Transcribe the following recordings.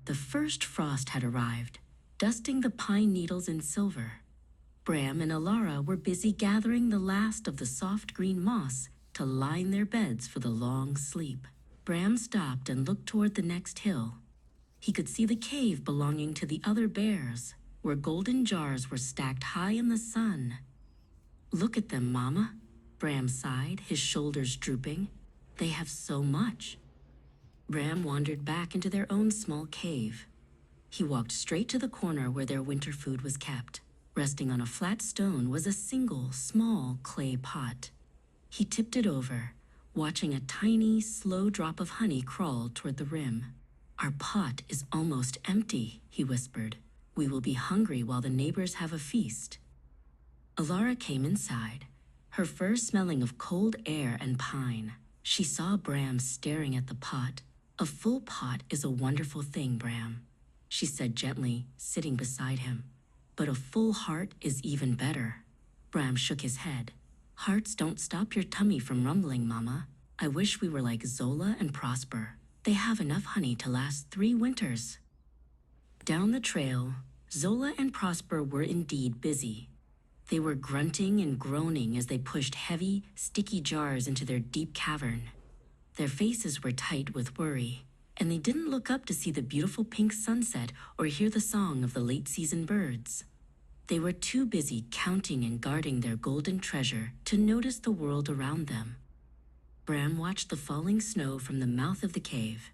The first frost had arrived, dusting the pine needles in silver. Bram and Alara were busy gathering the last of the soft green moss to line their beds for the long sleep. Bram stopped and looked toward the next hill. He could see the cave belonging to the other bears, where golden jars were stacked high in the sun. "Look at them, Mama," Bram sighed, his shoulders drooping. "They have so much." Bram wandered back into their own small cave. He walked straight to the corner where their winter food was kept. Resting on a flat stone was a single, small clay pot. He tipped it over, watching a tiny, slow drop of honey crawl toward the rim. "Our pot is almost empty," he whispered. "We will be hungry while the neighbors have a feast." Alara came inside, her fur smelling of cold air and pine. She saw Bram staring at the pot. "A full pot is a wonderful thing, Bram," she said gently, sitting beside him. "But a full heart is even better." Bram shook his head. "Hearts don't stop your tummy from rumbling, Mama. I wish we were like Zola and Prosper. They have enough honey to last 3 winters." Down the trail, Zola and Prosper were indeed busy. They were grunting and groaning as they pushed heavy, sticky jars into their deep cavern. Their faces were tight with worry, and they didn't look up to see the beautiful pink sunset or hear the song of the late-season birds. They were too busy counting and guarding their golden treasure to notice the world around them. Bram watched the falling snow from the mouth of the cave.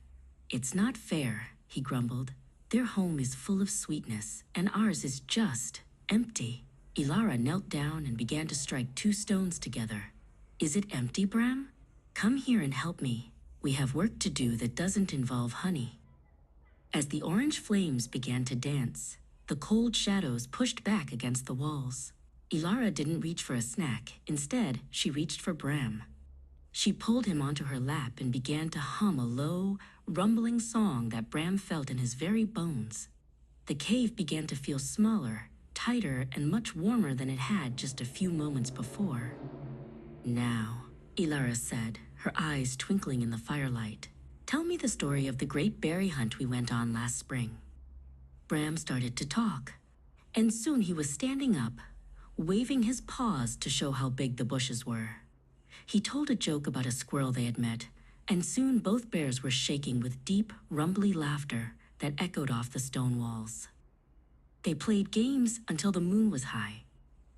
"It's not fair," he grumbled. "Their home is full of sweetness, and ours is just empty." Ilara knelt down and began to strike 2 stones together. "Is it empty, Bram? Come here and help me. We have work to do that doesn't involve honey." As the orange flames began to dance, the cold shadows pushed back against the walls. Ilara didn't reach for a snack. Instead, she reached for Bram. She pulled him onto her lap and began to hum a low, rumbling song that Bram felt in his very bones. The cave began to feel smaller, tighter, and much warmer than it had just a few moments before. "Now," Ilara said, her eyes twinkling in the firelight, "tell me the story of the great berry hunt we went on last spring." Bram started to talk, and soon he was standing up, waving his paws to show how big the bushes were. He told a joke about a squirrel they had met, and soon both bears were shaking with deep, rumbly laughter that echoed off the stone walls. They played games until the moon was high.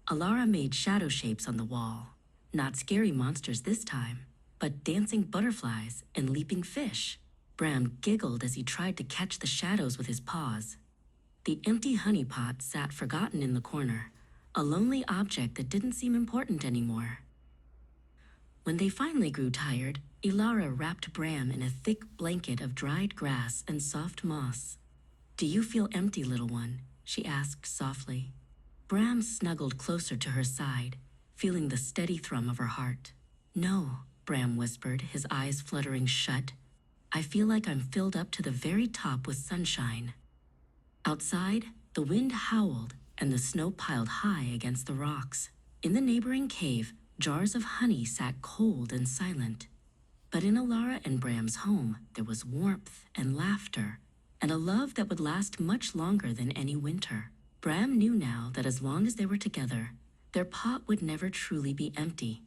Alara made shadow shapes on the wall, not scary monsters this time, but dancing butterflies and leaping fish. Bram giggled as he tried to catch the shadows with his paws. The empty honey pot sat forgotten in the corner, a lonely object that didn't seem important anymore. When they finally grew tired, Ilara wrapped Bram in a thick blanket of dried grass and soft moss. "Do you feel empty, little one?" she asked softly. Bram snuggled closer to her side, feeling the steady thrum of her heart. "No," Bram whispered, his eyes fluttering shut. "I feel like I'm filled up to the very top with sunshine." Outside, the wind howled and the snow piled high against the rocks. In the neighboring cave, jars of honey sat cold and silent. But in Alara and Bram's home, there was warmth and laughter, and a love that would last much longer than any winter. Bram knew now that as long as they were together, their pot would never truly be empty.